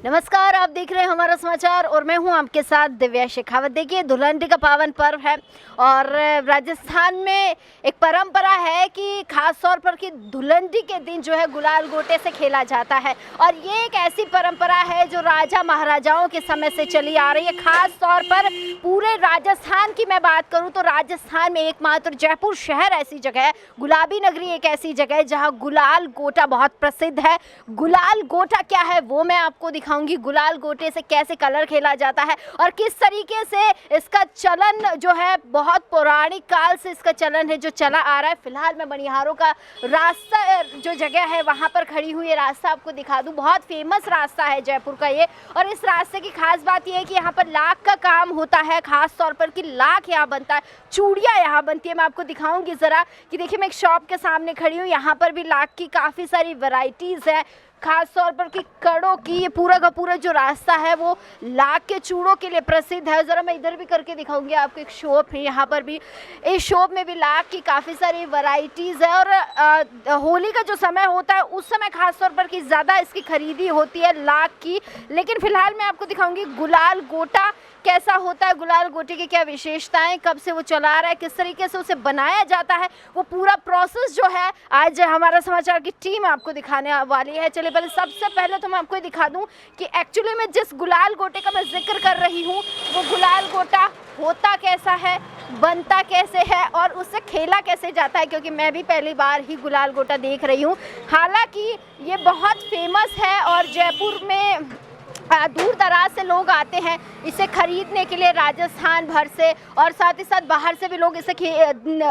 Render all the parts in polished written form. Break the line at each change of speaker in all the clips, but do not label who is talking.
नमस्कार, आप देख रहे हैं हमारा समाचार और मैं हूं आपके साथ दिव्या शेखावत। देखिए, धुलंडी का पावन पर्व है और राजस्थान में एक परंपरा है कि खास तौर पर कि धुलंडी के दिन जो है गुलाल गोटे से खेला जाता है और ये एक ऐसी परंपरा है जो राजा महाराजाओं के समय से चली आ रही है। खास तौर पर पूरे राजस्थान की मैं बात करूं तो राजस्थान में एकमात्र जयपुर शहर ऐसी जगह है, गुलाबी नगरी एक ऐसी जगह है जहां गुलाल गोटा बहुत प्रसिद्ध है। गुलाल गोटा क्या है वो मैं आपको दिखाऊंगी। गुलाल गोटे से कैसे कलर खेला जाता है और किस तरीके से इसका चलन जो है बहुत पौराणिक काल से इसका चलन है जो चला आ रहा है। फिलहाल मैं मणिहारों का रास्ता जो जगह है वहां पर खड़ी हुई। ये रास्ता आपको दिखा दूं, बहुत फेमस रास्ता है जयपुर का ये। और इस रास्ते की खास बात यह है कि यहाँ पर लाख का काम होता है, खास तौर पर कि लाख यहाँ बनता है, चूड़ियाँ यहाँ बनती है। मैं आपको दिखाऊंगी ज़रा कि देखिए, मैं एक शॉप के सामने खड़ी हूँ, यहाँ पर भी लाख की काफ़ी सारी वैरायटीज़ है। खास तौर पर कि कड़ों की ये पूरा का पूरा जो रास्ता है वो लाख के चूड़ों के लिए प्रसिद्ध है। ज़रा मैं इधर भी करके दिखाऊंगी आपको, एक शॉप है यहाँ पर भी, इस शॉप में भी लाख की काफ़ी सारी वैरायटीज़ है। और होली का जो समय होता है उस समय खास तौर पर कि ज़्यादा इसकी खरीदी होती है लाख की। लेकिन फ़िलहाल मैं आपको दिखाऊंगी गुलाल गोटा कैसा होता है, गुलाल गोटे की क्या विशेषताएं, कब से वो चला आ रहा है, किस तरीके से उसे बनाया जाता है, वो पूरा प्रोसेस जो है आज हमारा समाचार की टीम आपको दिखाने वाली है। चलिए पहले सबसे पहले तो मैं आपको दिखा दूं कि एक्चुअली में जिस गुलाल गोटे का मैं जिक्र कर रही हूँ वो गुलाल गोटा होता कैसा है, बनता कैसे है और उससे खेला कैसे जाता है, क्योंकि मैं भी पहली बार ही गुलाल गोटा देख रही हूँ। हालांकि ये बहुत फेमस है और जयपुर में दूर दराज से लोग आते हैं इसे खरीदने के लिए, राजस्थान भर से, और साथ ही साथ बाहर से भी लोग इसे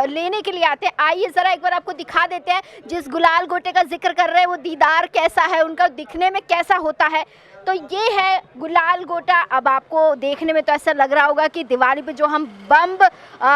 लेने के लिए आते हैं। आइए ज़रा एक बार आपको दिखा देते हैं जिस गुलाल गोटे का जिक्र कर रहे हैं वो दीदार कैसा है, उनका दिखने में कैसा होता है। तो ये है गुलाल गोटा। अब आपको देखने में तो ऐसा लग रहा होगा कि दिवाली पे जो हम बम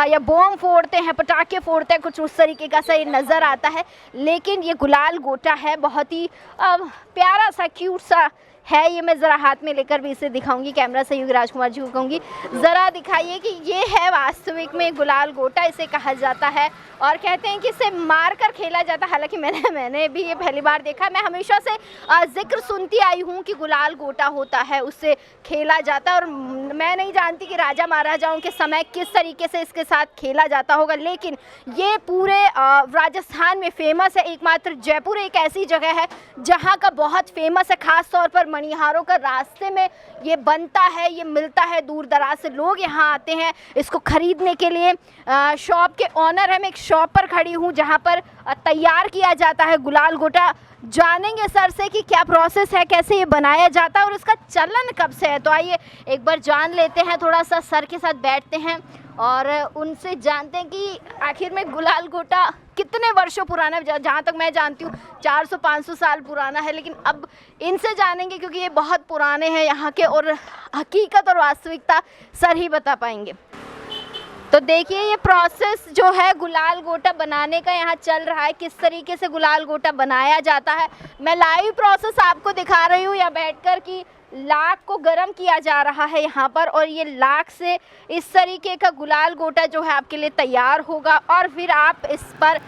या बम फोड़ते हैं, पटाखे फोड़ते हैं, कुछ उस तरीके का सा ये नज़र आता है। लेकिन ये गुलाल गोटा है, बहुत ही प्यारा सा, क्यूट सा है। ये मैं ज़रा हाथ में लेकर भी इसे दिखाऊंगी, कैमरा सहयोगी राजकुमार जी को कहूँगी ज़रा दिखाइए कि ये है वास्तविक में गुलाल गोटा इसे कहा जाता है। और कहते हैं कि इसे मार कर खेला जाता है। हालांकि मैंने भी ये पहली बार देखा। मैं हमेशा से जिक्र सुनती आई हूँ कि गुलाल गोटा होता है, उससे खेला जाता है, और मैं नहीं जानती कि राजा महाराजाओं के समय किस तरीके से इसके साथ खेला जाता होगा। लेकिन ये पूरे राजस्थान में फेमस है। एकमात्र जयपुर एक ऐसी जगह है जहाँ का बहुत फेमस है, ख़ास तौर पर मणिहारों का रास्ते में ये बनता है, ये मिलता है। दूर दराज से लोग यहाँ आते हैं इसको खरीदने के लिए। शॉप के ऑनर है, मैं एक शॉप पर खड़ी हूँ जहाँ पर तैयार किया जाता है गुलाल गोटा। जानेंगे सर से कि क्या प्रोसेस है, कैसे ये बनाया जाता है और इसका चलन कब से है। तो आइए एक बार जान लेते हैं, थोड़ा सा सर के साथ बैठते हैं और उनसे जानते हैं कि आखिर में गुलाल गोटा कितने वर्षों पुराना है। जहाँ तक मैं जानती हूँ 400-500 साल पुराना है, लेकिन अब इनसे जानेंगे क्योंकि ये बहुत पुराने हैं यहाँ के और हकीकत और वास्तविकता सर ही बता पाएंगे। तो देखिए, ये प्रोसेस जो है गुलाल गोटा बनाने का यहाँ चल रहा है, किस तरीके से गुलाल गोटा बनाया जाता है। मैं लाइव प्रोसेस आपको दिखा रही हूँ यहाँ बैठकर कि लाख को गर्म किया जा रहा है यहाँ पर, और ये लाख से इस तरीके का गुलाल गोटा जो है आपके लिए तैयार होगा और फिर आप इस पर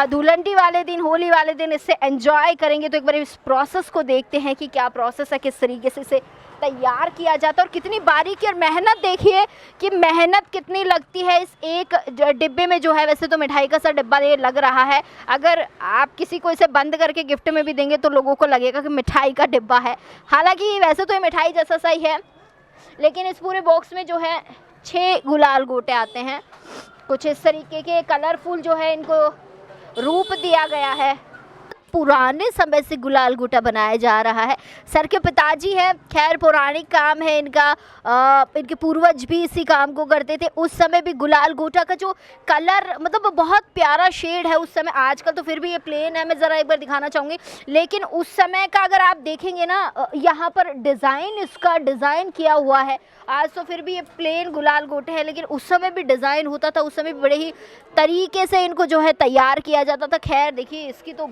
धुलंडी वाले दिन, होली वाले दिन इससे एंजॉय करेंगे। तो एक बार इस प्रोसेस को देखते हैं कि क्या प्रोसेस है, किस तरीके से इसे तैयार किया जाता है और कितनी बारीकी और मेहनत। देखिए कि मेहनत कितनी लगती है इस एक डिब्बे में जो है। वैसे तो मिठाई का सा डिब्बा ये लग रहा है, अगर आप किसी को इसे बंद करके गिफ्ट में भी देंगे तो लोगों को लगेगा कि मिठाई का डिब्बा है। हालांकि वैसे तो ये मिठाई जैसा सा ही है, लेकिन इस पूरे बॉक्स में जो है 6 गुलाल गोटे आते हैं। कुछ इस तरीके के कलरफुल जो है इनको रूप दिया गया है। पुराने समय से गुलाल गोटा बनाया जा रहा है। सर के पिताजी हैं, खैर पौराणिक काम है इनका, इनके पूर्वज भी इसी काम को करते थे। उस समय भी गुलाल गोटा का जो कलर, मतलब बहुत प्यारा शेड है उस समय। आजकल तो फिर भी ये प्लेन है, मैं ज़रा एक बार दिखाना चाहूँगी। लेकिन उस समय का अगर आप देखेंगे ना, यहाँ पर डिज़ाइन, इसका डिज़ाइन किया हुआ है। आज तो फिर भी ये प्लेन गुलाल गोटे हैं, लेकिन उस समय भी डिज़ाइन होता था। उस समय भी बड़े ही तरीके से इनको जो है तैयार किया जाता था। खैर देखिए, इसकी तो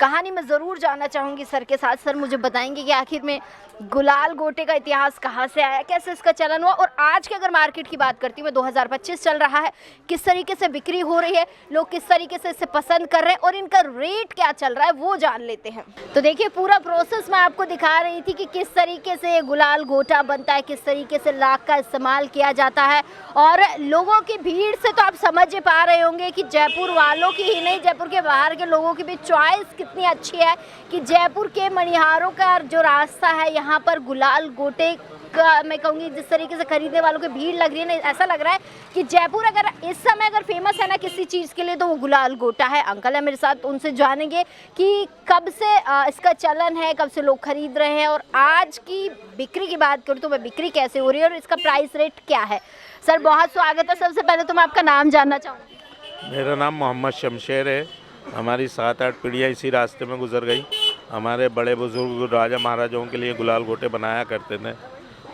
कहानी मैं ज़रूर जानना चाहूँगी सर के साथ। सर मुझे बताएंगे कि आखिर में गुलाल गोटे का इतिहास कहाँ से आया, कैसे इसका चलन हुआ, और आज के अगर मार्केट की बात करती हूँ मैं, 2025 चल रहा है, किस तरीके से बिक्री हो रही है, लोग किस तरीके से इसे पसंद कर रहे हैं और इनका रेट क्या चल रहा है वो जान लेते हैं। तो देखिए पूरा प्रोसेस मैं आपको दिखा रही थी कि किस तरीके से गुलाल गोटा बनता है, किस तरीके से लाख का इस्तेमाल किया जाता है। और लोगों की भीड़ से तो आप समझ पा रहे होंगे कि जयपुर वालों की ही नहीं, जयपुर के बाहर के लोगों की भी चॉइस कितनी अच्छी है कि जयपुर के मणिहारों का जो रास्ता है यहाँ पर गुलाल गोटे का, मैं कहूँगी जिस तरीके से खरीदने वालों की भीड़ लग रही है ना, ऐसा लग रहा है कि जयपुर अगर इस समय अगर फेमस है ना किसी चीज़ के लिए तो वो गुलाल गोटा है। अंकल है मेरे साथ, उनसे जानेंगे कि कब से इसका चलन है, कब से लोग खरीद रहे हैं, और आज की बिक्री की बात करूँ तो मैं बिक्री कैसे हो रही है और इसका प्राइस रेट क्या है। सर बहुत स्वागत है। सबसे पहले तो मैं आपका नाम जानना चाहूँगी।
मेरा नाम मोहम्मद शमशेर है। हमारी 7-8 पीढ़ियाँ इसी रास्ते में गुजर गई। हमारे बड़े बुजुर्ग राजा महाराजाओं के लिए गुलाल गोटे बनाया करते थे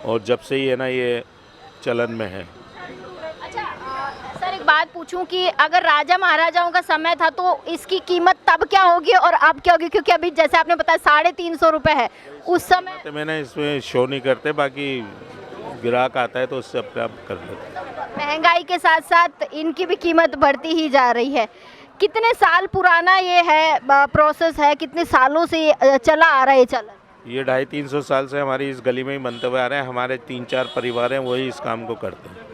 और जब से ही है ना ये चलन में है।
अच्छा सर एक बात पूछूं कि अगर राजा महाराजाओं का समय था तो इसकी कीमत तब क्या होगी और अब क्या होगी, क्योंकि अभी जैसे आपने बताया 350 रुपये है उस समय।
तो मैंने इसमें शो नहीं करते, बाकी ग्राहक आता है तो उससे अपने आप कर लेते।
महंगाई के साथ साथ इनकी भी कीमत बढ़ती ही जा रही है। कितने साल पुराना ये है प्रोसेस है, कितने सालों से ये चला आ रहा है चलन?
ये 250-300 साल से हमारी इस गली में ही बनते हुए आ रहे हैं। हमारे 3-4 परिवार हैं वही इस काम को करते हैं।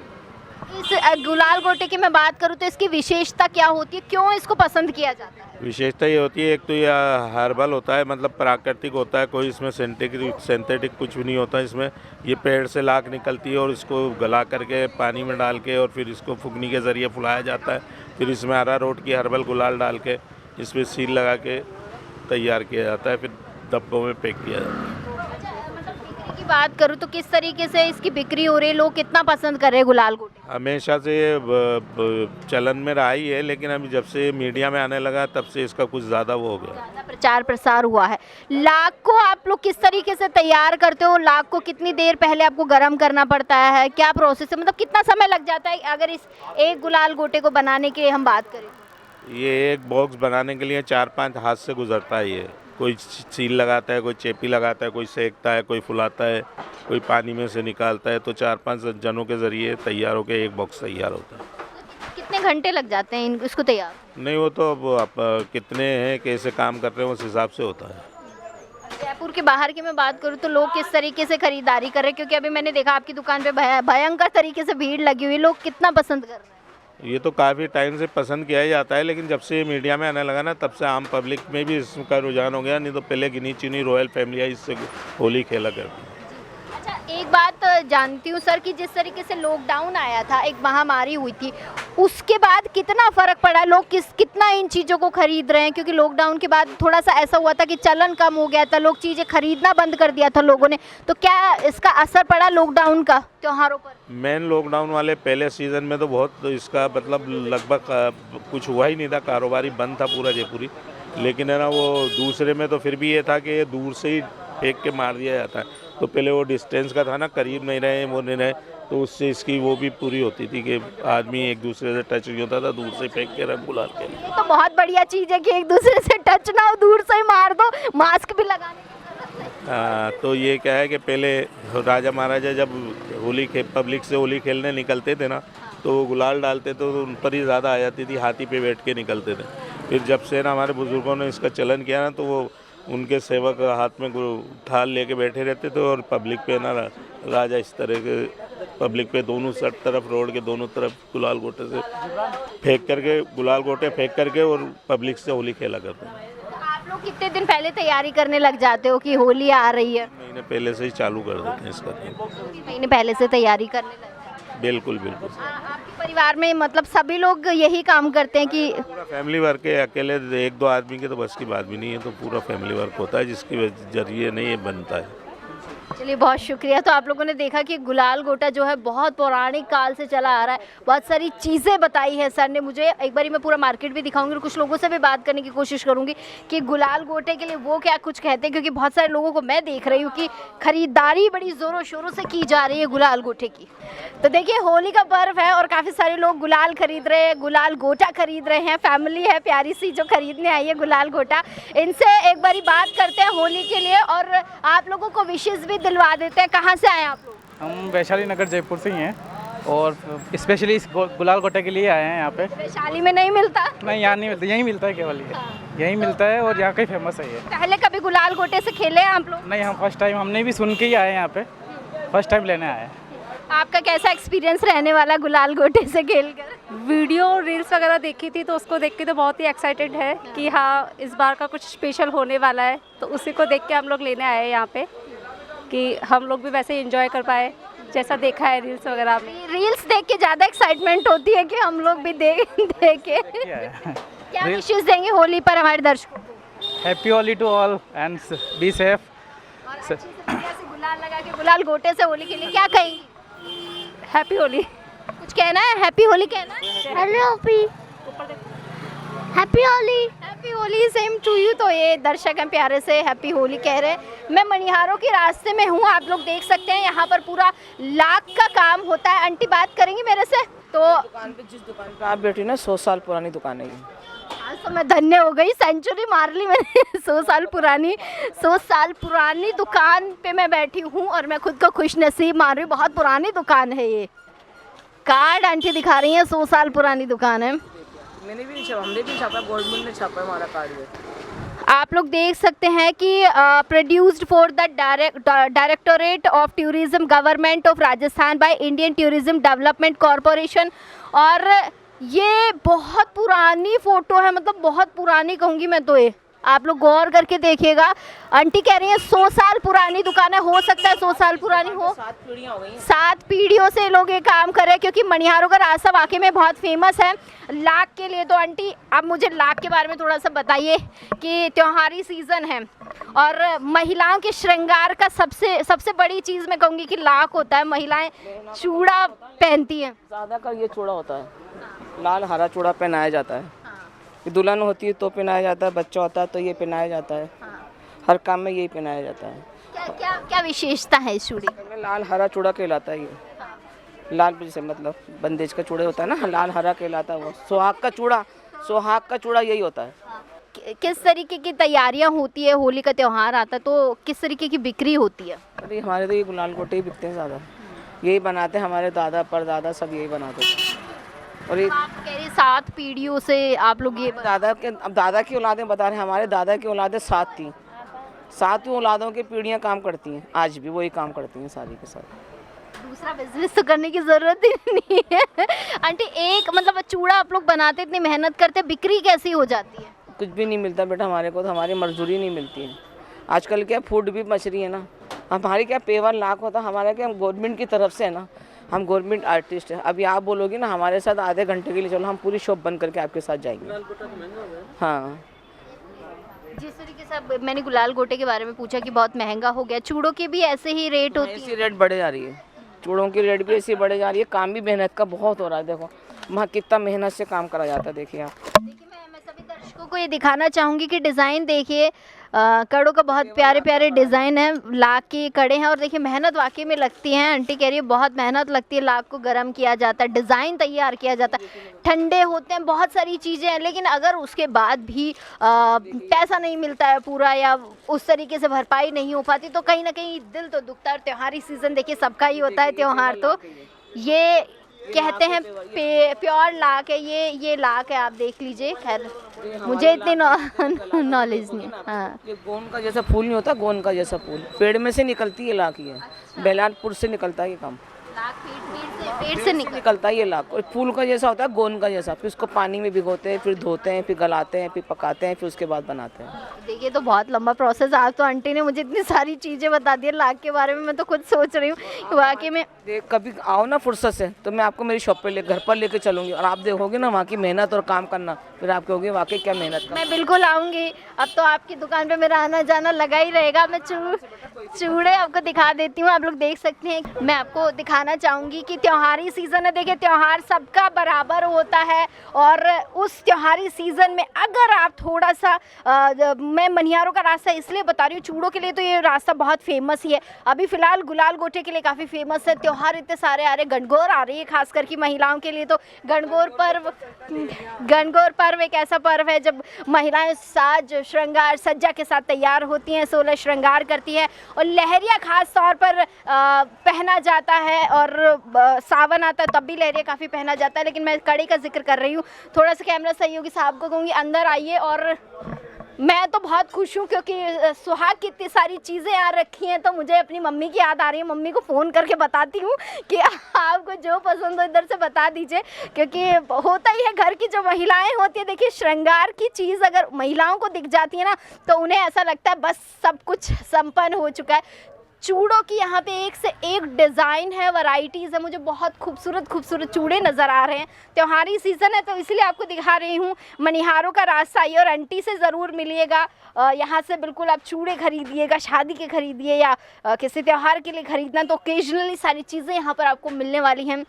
इस गुलाल गोटे की मैं बात करूँ तो इसकी विशेषता क्या होती है, क्यों इसको पसंद किया जाता है?
विशेषता ये होती है, एक तो ये हर्बल होता है, मतलब प्राकृतिक होता है, कोई इसमें सिंथेटिक कुछ भी नहीं होता। इसमें ये पेड़ से लाख निकलती है और इसको गला करके पानी में डाल के और फिर इसको फुकनी के ज़रिए फुलाया जाता है। फिर इसमें अरारोट की हर्बल गुलाल डाल के इसमें सील लगा के तैयार किया जाता है, फिर डब्बों में पैक किया जाता है।
बिक्री की बात करूँ तो किस तरीके से इसकी बिक्री हो रही है, लोग कितना पसंद कर रहे हैं गुलाल गोटे?
हमेशा से ये चलन में रहा ही है, लेकिन अभी जब से मीडिया में आने लगा तब से इसका कुछ ज़्यादा वो हो गया,
ज़्यादा प्रचार प्रसार हुआ है। लाख को आप लोग किस तरीके से तैयार करते हो? लाख को कितनी देर पहले आपको गर्म करना पड़ता है, क्या प्रोसेस है, मतलब कितना समय लग जाता है अगर इस एक गुलाल गोटे को बनाने के लिए हम बात करें?
ये एक बॉक्स बनाने के लिए 4-5 हाथ से गुजरता है। ये कोई सील लगाता है, कोई चेपी लगाता है, कोई सेकता है, कोई फुलाता है, कोई पानी में से निकालता है। तो 4-5 जनों के ज़रिए तैयार होकर एक बॉक्स तैयार होता है।
कितने घंटे लग जाते हैं इसको तैयार?
नहीं, वो तो अब आप कितने हैं, कैसे काम कर रहे हैं उस हिसाब से होता है।
जयपुर के बाहर की मैं बात करूँ तो लोग किस तरीके से खरीदारी कर रहे हैं, क्योंकि अभी मैंने देखा आपकी दुकान पे भयंकर तरीके से भीड़ लगी हुई, लोग कितना पसंद कर रहे हैं?
ये तो काफ़ी टाइम से पसंद किया ही जाता है, लेकिन जब से मीडिया में आने लगा ना तब से आम पब्लिक में भी इसका रुझान हो गया। नहीं तो पहले गिनी चुनी रॉयल फैमिलियाँ इससे होली खेला करती।
अच्छा एक बात जानती हूँ सर कि जिस तरीके से लॉकडाउन आया था, एक महामारी हुई थी, उसके बाद कितना फ़र्क पड़ा, लोग कितना इन चीज़ों को खरीद रहे हैं? क्योंकि लॉकडाउन के बाद थोड़ा सा ऐसा हुआ था कि चलन कम हो गया था, लोग चीज़ें खरीदना बंद कर दिया था लोगों ने, तो क्या इसका असर पड़ा लॉकडाउन का त्योहारों पर?
मेन लॉकडाउन वाले पहले सीज़न में तो बहुत इसका मतलब लगभग कुछ हुआ ही नहीं था, कारोबारी बंद था पूरा जयपुरी। लेकिन है ना वो दूसरे में तो फिर भी ये था कि दूर से ही फेंक के मार दिया जाता है। तो पहले वो डिस्टेंस का था ना, करीब नहीं रहे वो नहीं रहे, तो उससे इसकी वो भी पूरी होती थी कि आदमी एक दूसरे से टच नहीं होता था, दूर से फेंक के रंग गुलाल के।
ये तो बहुत बढ़िया चीज़ है कि एक दूसरे से टच ना हो, दूर से ही मार दो, मास्क भी लगाने की जरूरत नहीं।
तो ये क्या है कि पहले राजा महाराजा जब पब्लिक से होली खेलने निकलते थे ना, तो वो गुलाल डालते तो उन पर ही ज़्यादा आ जाती थी, हाथी पे बैठ के निकलते थे। फिर जब से ना हमारे बुज़ुर्गों ने इसका चलन किया ना, तो वो उनके सेवक हाथ में थाल लेके बैठे रहते थे और पब्लिक पे ना राजा इस तरह के पब्लिक पे दोनों तरफ रोड के दोनों तरफ गुलाल गोटे से गुलाल गोटे फेंक करके और पब्लिक से होली खेला करते हैं।
आप लोग कितने दिन पहले तैयारी करने लग जाते हो कि होली आ रही है?
महीने पहले से ही चालू कर देते हैं इसका।
3 महीने पहले से तैयारी करने लग जाते हैं?
बिल्कुल बिल्कुल।
आपके परिवार में मतलब सभी लोग यही काम करते हैं कि?
पूरा फैमिली वर्क है, अकेले 1-2 आदमी के तो बस की बात भी नहीं है, तो पूरा फैमिली वर्क होता है जिसके जरिए नहीं ये बनता है।
चलिए बहुत शुक्रिया। तो आप लोगों ने देखा कि गुलाल गोटा जो है बहुत पौराणिक काल से चला आ रहा है। बहुत सारी चीज़ें बताई है सर ने मुझे। एक बारी मैं पूरा मार्केट भी दिखाऊंगी और कुछ लोगों से भी बात करने की कोशिश करूंगी कि गुलाल गोटे के लिए वो क्या कुछ कहते हैं, क्योंकि बहुत सारे लोगों को मैं देख रही हूँ कि खरीदारी बड़ी ज़ोरों शोरों से की जा रही है गुलाल गोटे की। तो देखिए होली का पर्व है और काफ़ी सारे लोग गुलाल खरीद रहे हैं, गुलाल गोटा खरीद रहे हैं। फैमिली है प्यारी सी जो खरीदने आई है गुलाल गोटा। इनसे एक बारी बात करते हैं होली के लिए और आप लोगों को विशेष भी दिलवा देते हैं। कहाँ से आए आप लोग?
हम वैशाली नगर जयपुर से ही हैं और स्पेशली इस गुलाल गोटे के लिए आए हैं यहाँ पे।
वैशाली में नहीं मिलता?
नहीं, यहाँ नहीं मिलता, यहीं मिलता है केवल ये। यहीं मिलता है और यहाँ का ही फेमस है ये।
पहले कभी गुलाल गोटे से खेले हैं आप लोग?
नहीं, हम फर्स्ट टाइम, हमने भी सुन के ही आए हैं यहाँ पे, फर्स्ट टाइम लेने आए हैं।
आपका कैसा एक्सपीरियंस रहने वाला गुलाल गोटे से खेलकर?
वीडियो रील्स वगैरह देखी थी तो उसको देख के तो बहुत ही एक्साइटेड है कि हाँ इस बार का कुछ स्पेशल होने वाला है, तो उसी को देख के हम लोग लेने आए हैं यहाँ पे कि हम लोग भी वैसे एंजॉय कर पाए जैसा देखा है रील्स वगैरह में।
रील्स देख के ज़्यादा एक्साइटमेंट होती है कि हम लोग भी देख के क्या विशेष देंगे होली पर हमारे दर्शकों को?
Happy Holi to all and be safe.
और अच्छे से बढ़िया से गुलाल लगा के गुलाल गोटे से होली के लिए क्या कहेंगी?
हैप्पी होली।
कुछ कहना है? हैप्पी होली कहना है? Happy Holi. Happy Holi same to you. तो ये दर्शक हैं प्यारे से हैप्पी होली कह रहे हैं। मैं मनिहारों के रास्ते में हूँ, आप लोग देख सकते हैं यहाँ पर पूरा लाख का काम होता है। आंटी बात करेंगी मेरे से? तो
दुकान पे, जिस दुकान पे आप बैठी ना, 100 साल पुरानी दुकान है ये।
आज तो मैं धन्य हो गई, सेंचुरी मार ली मैंने। 100 साल पुरानी दुकान पे मैं बैठी हूँ और मैं खुद को खुश नसीब मान रही हूँ। बहुत पुरानी दुकान है ये। कार्ड आंटी दिखा रही हैं, 100 साल पुरानी दुकान है।
मैंने भी नहीं छापा, हमने भी छापा, गवर्नमेंट ने छापा है हमारा कार्ड ये।
आप लोग देख सकते हैं कि produced for the directorate of tourism government of Rajasthan by Indian tourism development corporation. और ये बहुत पुरानी फ़ोटो है, मतलब बहुत पुरानी कहूँगी मैं तो। ये आप लोग गौर करके देखिएगा। आंटी कह रही है 100 साल पुरानी दुकान है। हो सकता है 100 साल पुरानी हो।
7 पीढ़ियाँ हो गई।
7 पीढ़ियों से लोग ये काम कर रहे हैं, क्योंकि मनिहारों का रास्ता वाकई में बहुत फेमस है लाख के लिए। तो आंटी आप मुझे लाख के बारे में थोड़ा सा बताइए कि त्योहारी सीज़न है और महिलाओं के श्रृंगार का सबसे बड़ी चीज़ मैं कहूँगी कि लाख होता है। महिलाएं चूड़ा पहनती हैं।
ज़्यादा कर ये चूड़ा होता है, लाल हरा चूड़ा पहनाया जाता है। दुल्हन होती है तो पहनाया जाता है, बच्चा होता है तो ये पहनाया जाता है। हर काम में यही पहनाया जाता है।
क्या विशेषता है इस चूड़ी
में? लाल हरा चूड़ा कहलाता है ये। लाल जैसे मतलब बंदेज का चूड़ा होता है ना, लाल हरा कहलाता है वो। सुहाग का चूड़ा यही होता है।
किस तरीके की तैयारियां होती है? होली का त्यौहार आता है तो किस तरीके की बिक्री होती है?
अरे हमारे तो ये गुलाल गोटे ही बिकते हैं ज़्यादा, यही बनाते हैं। हमारे दादा परदादा सब यही बनाते थे। और ये
आप कह रहे 7 पीढ़ियों से आप लोग ये
अब दादा की औलादें बता रहे हैं, हमारे दादा की औलादें 7 थी। 7 औलादों की पीढ़ियां काम करती हैं, आज भी वही काम करती हैं सारी के साथ।
दूसरा बिजनेस तो करने की ज़रूरत ही नहीं है। आंटी एक मतलब चूड़ा आप लोग बनाते, इतनी मेहनत करते, बिक्री कैसी हो जाती है?
कुछ भी नहीं मिलता बेटा हमारे को, तो हमारी मजदूरी नहीं मिलती है। आजकल क्या फूड भी मच रही है ना, हमारी क्या पेवर लाख होता, हमारा क्या गवर्नमेंट की तरफ से है ना, हम गवर्नमेंट आर्टिस्ट हैं। अभी आप बोलोगे ना हमारे साथ आधे घंटे के लिए चलो, हम पूरी शॉप बंद करके आपके साथ जाएंगे। हाँ,
जिस तरीके से मैंने गुलाल गोटे के बारे में पूछा कि बहुत महंगा हो गया, चूड़ों की भी ऐसे ही रेट होती है?
ऐसी रेट बढ़े जा रही है, चूड़ों की रेट भी ऐसी बढ़े जा रही है। काम भी मेहनत का बहुत हो रहा है। देखो वहाँ कितना मेहनत से काम करा जाता है। देखिए आप,
देखिए मैं सभी दर्शकों को ये दिखाना चाहूँगी कि डिज़ाइन देखिए, कड़ों का बहुत प्यारे प्यारे डिज़ाइन है। लाख की कड़े हैं और देखिए मेहनत वाकई में लगती है। आंटी कह रही है बहुत मेहनत लगती है। लाख को गर्म किया जाता है, डिज़ाइन तैयार किया जाता है, ठंडे होते हैं, बहुत सारी चीज़ें हैं। लेकिन अगर उसके बाद भी पैसा नहीं मिलता है पूरा या उस तरीके से भरपाई नहीं हो पाती तो कहीं ना कहीं दिल तो दुखता है। त्योहारी सीज़न देखिए सबका ही होता है त्यौहार, तो ये कहते हैं प्योर लाख है। ये लाख है, आप देख लीजिए। खैर मुझे इतनी नॉलेज नहीं। हाँ,
ये गोंद का जैसा फूल नहीं होता, गोंद का जैसा फूल पेड़ में से निकलती है लाख। ये बेलालपुर से निकलता है ये काम।
लाख पेट से
निकलता है ये लाख, और फूल का जैसा होता है, गोंद का जैसा। फिर उसको पानी में भिगोते हैं, फिर धोते हैं, फिर गलाते हैं, फिर पकाते हैं, फिर उसके बाद बनाते हैं।
देखिए तो बहुत लंबा प्रोसेस। आज तो आंटी ने मुझे इतनी सारी चीज़ें बता दी लाख के बारे में, मैं तो खुद सोच रही हूँ कि वाकई में।
कभी आओ ना फुर्सत से, तो मैं आपको मेरी शॉप पे घर पर लेके चलूँगी, और आप देखोगे ना वहाँ की मेहनत और काम करना, फिर आप कहोगे वाकई क्या मेहनत
मैं बिल्कुल आऊँगी। अब तो आपकी दुकान पे मेरा आना जाना लगा ही रहेगा। मैं चूड़े आपको दिखा देती हूँ, आप लोग देख सकते हैं। मैं आपको दिखाना चाहूँगी कि त्योहारी सीज़न है। देखिए त्योहार सबका बराबर होता है, और उस त्योहारी सीज़न में अगर आप थोड़ा सा मैं मनिहारों का रास्ता इसलिए बता रही हूँ, चूड़ों के लिए तो ये रास्ता बहुत फेमस ही है। अभी फ़िलहाल गुलाल गोटे के लिए काफ़ी फेमस है। त्योहार इतने सारे आ रहे, गणगौर आ रही है, खास करके महिलाओं के लिए तो गणगौर पर्व एक ऐसा पर्व है जब महिलाएं साज श्रृंगार सज्जा के साथ तैयार होती हैं, 16 श्रृंगार करती हैं, और लहरिया खास तौर पर पहना जाता है। और सावन आता है तब भी लहरिया काफ़ी पहना जाता है। लेकिन मैं कड़ी का जिक्र कर रही हूँ। थोड़ा सा कैमरा सहयोगी साहब को कहूँगी अंदर आइए। और मैं तो बहुत खुश हूँ क्योंकि सुहाग की इतनी सारी चीज़ें आ रखी हैं, तो मुझे अपनी मम्मी की याद आ रही है। मम्मी को फ़ोन करके बताती हूँ कि आपको जो पसंद हो इधर से बता दीजिए, क्योंकि होता ही है घर की जो महिलाएं होती है। देखिए श्रृंगार की चीज़ अगर महिलाओं को दिख जाती है ना, तो उन्हें ऐसा लगता है बस सब कुछ संपन्न हो चुका है। चूड़ों की यहाँ पे एक से एक डिज़ाइन है, वैरायटीज़ है। मुझे बहुत खूबसूरत चूड़े नज़र आ रहे हैं। त्योहारी सीज़न है तो इसलिए आपको दिखा रही हूँ। मनिहारों का रास्ता आइए और आंटी से ज़रूर मिलिएगा। यहाँ से बिल्कुल आप चूड़े खरीदिएगा, शादी के खरीदिए या किसी त्यौहार के लिए ख़रीदना, तो ओकेजनली सारी चीज़ें यहाँ पर आपको मिलने वाली हैं।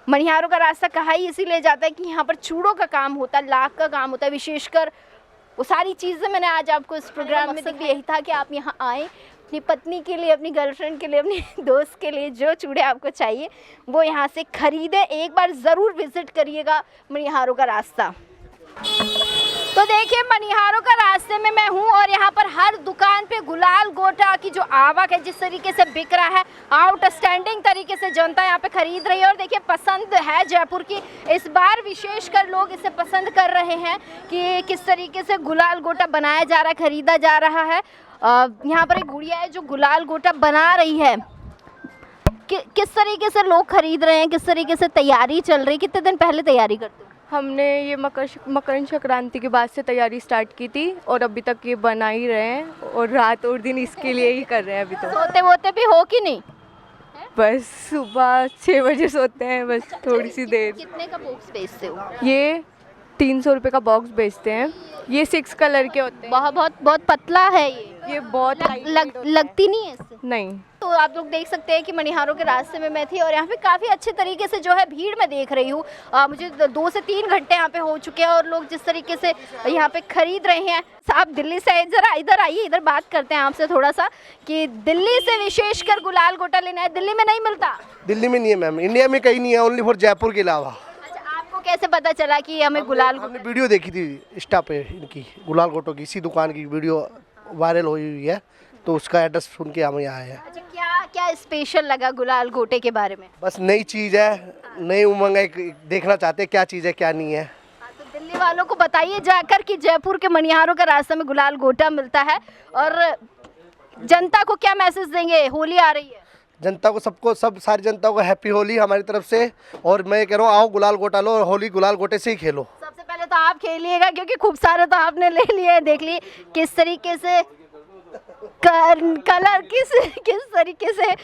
मनिहारों का रास्ता कहा ही इसीलिए जाता है कि यहाँ पर चूड़ों का काम होता है, लाख का काम होता है। विशेषकर वो सारी चीज़ें मैंने आज आपको इस प्रोग्राम में भी यही था कि आप यहाँ आएँ, अपनी पत्नी के लिए, अपनी गर्लफ्रेंड के लिए, अपने दोस्त के लिए जो चूड़े आपको चाहिए वो यहाँ से खरीदें। एक बार ज़रूर विज़िट करिएगा मनिहारों का रास्ता। तो देखिए मनिहारों का रास्ते में मैं हूँ, और यहाँ पर हर दुकान पे गुलाल गोटा की जो आवक है जिस तरीके से बिक रहा है, आउटस्टैंडिंग तरीके से जनता यहाँ पे खरीद रही है। और देखिए पसंद है जयपुर की, इस बार विशेषकर लोग इसे पसंद कर रहे हैं कि किस तरीके से गुलाल गोटा बनाया जा रहा है, खरीदा जा रहा है। यहाँ पर एक गुड़िया है जो गुलाल गोटा बना रही है। किस तरीके से लोग खरीद रहे हैं, किस तरीके से तैयारी चल रही, कितने दिन पहले तैयारी करते हो?
हमने ये मकर संक्रांति के बाद से तैयारी स्टार्ट की थी, और अभी तक ये बना ही रहे हैं, और रात और दिन इसके लिए ही कर रहे हैं। अभी तो
सोते वोते भी हो कि नहीं?
बस सुबह 6 बजे सोते हैं, बस थोड़ी सी देर।
कितने का बॉक्स बेचते हो?
ये 300 रुपये का बॉक्स बेचते हैं। ये 6 कलर के होते हैं।
बहुत पतला है ये
बहुत
लगती नहीं है इससे?
नहीं।
तो आप लोग देख सकते हैं कि मनिहारों के रास्ते में मैं थी, और यहाँ पे काफ़ी अच्छे तरीके से जो है भीड़ मैं देख रही हूँ। मुझे 2 से 3 घंटे यहाँ पे हो चुके हैं, और लोग जिस तरीके से यहाँ पे खरीद रहे हैं। आप दिल्ली से ज़रा इधर आइए, इधर बात करते हैं आपसे थोड़ा सा कि दिल्ली से विशेषकर गुलाल गोटा लेना है, दिल्ली में नहीं मिलता?
दिल्ली में नहीं है मैम, इंडिया में कहीं नहीं है, ओनली फॉर जयपुर के अलावा।
अच्छा, आपको कैसे पता चला कि हमें गुलाल?
हमने वीडियो देखी थी इंस्टा पे इनकी, गुलाल गोटो की, इसी दुकान की वीडियो वायरल हुई है, तो उसका एड्रेस सुन के हम यहाँ आए हैं।
अच्छा, क्या स्पेशल लगा गुलाल गोटे के बारे में?
बस नई चीज़ है, नई उमंग है, देखना चाहते हैं क्या चीज़ है क्या नहीं है।
तो दिल्ली वालों को बताइए जाकर कि जयपुर के मनिहारों का रास्ते में गुलाल गोटा मिलता है। और जनता को क्या मैसेज देंगे? होली आ रही है,
जनता को, सबको, सारी जनता को हैप्पी होली हमारी तरफ से। और मैं कह रहा हूँ आओ गुलाल गोटा लो, और होली गुलाल गोटे से ही खेलो। सबसे
पहले तो आप खेलिएगा क्योंकि खूब सारे तो आपने ले लिए। देख लिए किस तरीके से कलर किस तरीके से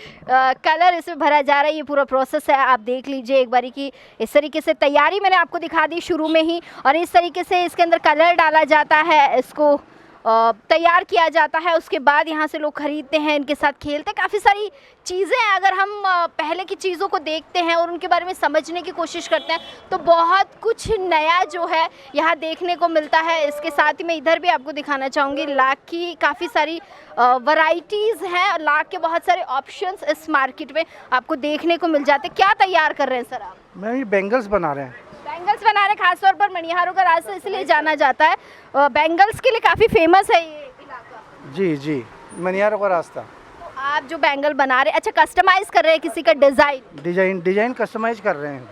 कलर इसमें भरा जा रहा है। ये पूरा प्रोसेस है, आप देख लीजिए एक बारी की। इस तरीके से तैयारी मैंने आपको दिखा दी शुरू में ही, और इस तरीके से इसके अंदर कलर डाला जाता है, इसको तैयार किया जाता है। उसके बाद यहाँ से लोग खरीदते हैं, इनके साथ खेलते हैं। काफ़ी सारी चीज़ें अगर हम पहले की चीज़ों को देखते हैं और उनके बारे में समझने की कोशिश करते हैं तो बहुत कुछ नया जो है यहाँ देखने को मिलता है। इसके साथ ही मैं इधर भी आपको दिखाना चाहूँगी, लाख की काफ़ी सारी वैरायटीज़ हैं, लाख के बहुत सारे ऑप्शंस इस मार्केट में आपको देखने को मिल जाते हैं। क्या तैयार कर रहे हैं सर आप?
मैम ये बैंगल्स बना रहे हैं।
बैंगल्स बना रहे, खासतौर पर मनिहारों का रास्ता इसलिए जाना जाता है, बैंगल्स के लिए काफ़ी फेमस है ये इलाका।
जी, मनिहारों का रास्ता।
तो आप जो बैंगल बना रहे हैं, अच्छा कस्टमाइज़ कर रहे हैं किसी का
डिज़ाइन कस्टमाइज कर रहे हैं।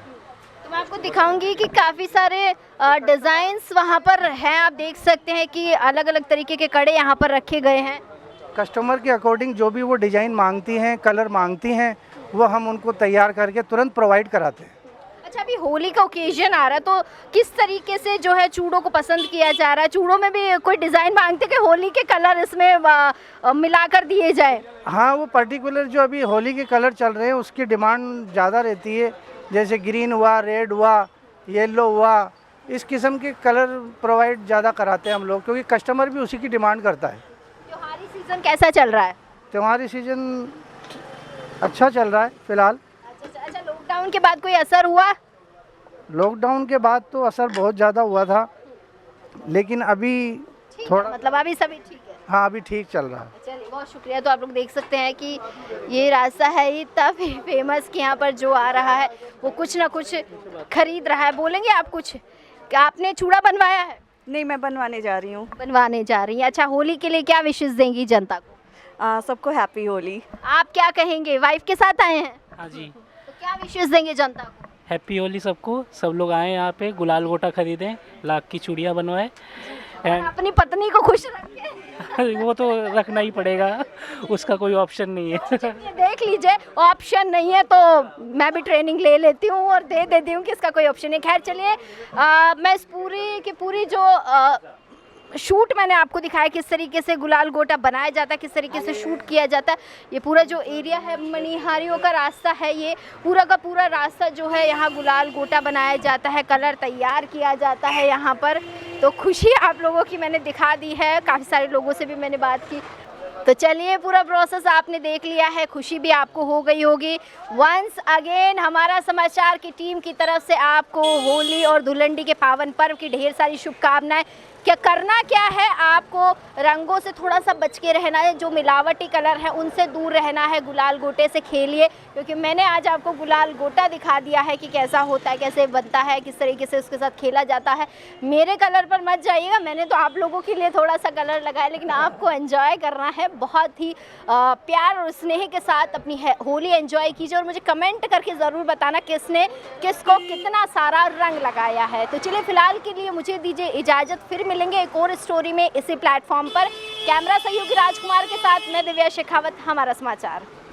तो मैं आपको दिखाऊंगी कि काफ़ी सारे डिज़ाइंस वहाँ पर हैं। आप देख सकते हैं कि अलग अलग तरीके के कड़े यहाँ पर रखे गए हैं।
कस्टमर के अकॉर्डिंग जो भी वो डिज़ाइन मांगती हैं, कलर मांगती हैं, वो हम उनको तैयार करके तुरंत प्रोवाइड कराते हैं।
अच्छा, अभी होली का ओकेजन आ रहा है तो किस तरीके से जो है चूड़ों को पसंद किया जा रहा है? चूड़ों में भी कोई डिज़ाइन मांगते कि होली के कलर इसमें मिलाकर दिए जाए?
हाँ, वो पर्टिकुलर जो अभी होली के कलर चल रहे हैं उसकी डिमांड ज़्यादा रहती है, जैसे ग्रीन हुआ, रेड हुआ, येलो हुआ, इस किस्म के कलर प्रोवाइड ज़्यादा कराते हैं हम लोग, क्योंकि कस्टमर भी उसी की डिमांड करता है।
त्योहारी सीज़न कैसा चल रहा है?
त्योहारी सीजन अच्छा चल रहा है फ़िलहाल।
अच्छा, लॉकडाउन के बाद कोई असर हुआ?
लॉकडाउन के बाद तो असर बहुत ज़्यादा हुआ था, लेकिन अभी थोड़ा
मतलब अभी सभी ठीक है?
हाँ, अभी ठीक चल रहा है।
चलिए, बहुत शुक्रिया। तो आप लोग देख सकते हैं कि ये रास्ता है इतना फेमस कि यहाँ पर जो आ रहा है वो कुछ ना कुछ खरीद रहा है। बोलेंगे आप कुछ? क्या आपने चूड़ा बनवाया है?
नहीं, मैं बनवाने जा रही हूँ।
बनवाने जा रही हैं। अच्छा, होली के लिए क्या विशेष देंगी जनता को?
सबको हैप्पी होली।
आप क्या कहेंगे? वाइफ के साथ आए हैं
हाँ जी,
तो क्या विशेष देंगे जनता को?
हैप्पी होली सबको। सब लोग आए यहाँ पे, गुलाल गोटा खरीदें, लाख की चूड़ियाँ बनवाएं एंड
अपनी पत्नी को खुश रखें।
वो तो रखना ही पड़ेगा, उसका कोई ऑप्शन नहीं है।
ये देख लीजिए, ऑप्शन नहीं है तो मैं भी ट्रेनिंग ले लेती हूँ और दे देती हूँ कि इसका कोई ऑप्शन नहीं। खैर चलिए, मैं इस पूरी की पूरी जो शूट मैंने आपको दिखाया किस तरीके से गुलाल गोटा बनाया जाता है, किस तरीके से शूट किया जाता है। ये पूरा जो एरिया है, मणिहारियों का रास्ता है, ये पूरा का पूरा रास्ता जो है यहाँ गुलाल गोटा बनाया जाता है, कलर तैयार किया जाता है यहाँ पर। तो खुशी आप लोगों की मैंने दिखा दी है, काफ़ी सारे लोगों से भी मैंने बात की। तो चलिए, पूरा प्रोसेस आपने देख लिया है, खुशी भी आपको हो गई होगी। वंस अगेन हमारा समाचार की टीम की तरफ से आपको होली और धुलंडी के पावन पर्व की ढेर सारी शुभकामनाएं। क्या करना क्या है, आपको रंगों से थोड़ा सा बच के रहना है, जो मिलावटी कलर है उनसे दूर रहना है, गुलाल गोटे से खेलिए, क्योंकि मैंने आज आपको गुलाल गोटा दिखा दिया है कि कैसा होता है, कैसे बनता है, किस तरीके से उसके साथ खेला जाता है। मेरे कलर पर मत जाइएगा, मैंने तो आप लोगों के लिए थोड़ा सा कलर लगाया, लेकिन आपको एंजॉय करना है, बहुत ही प्यार और स्नेह के साथ अपनी होली एंजॉय कीजिए और मुझे कमेंट करके ज़रूर बताना किसने किसको कितना सारा रंग लगाया है। तो चलिए, फिलहाल के लिए मुझे दीजिए इजाज़त, फिर मिलेंगे एक और स्टोरी में इसी प्लेटफॉर्म पर। कैमरा सहयोगी राजकुमार के साथ मैं दिव्या शेखावत, हमारा समाचार।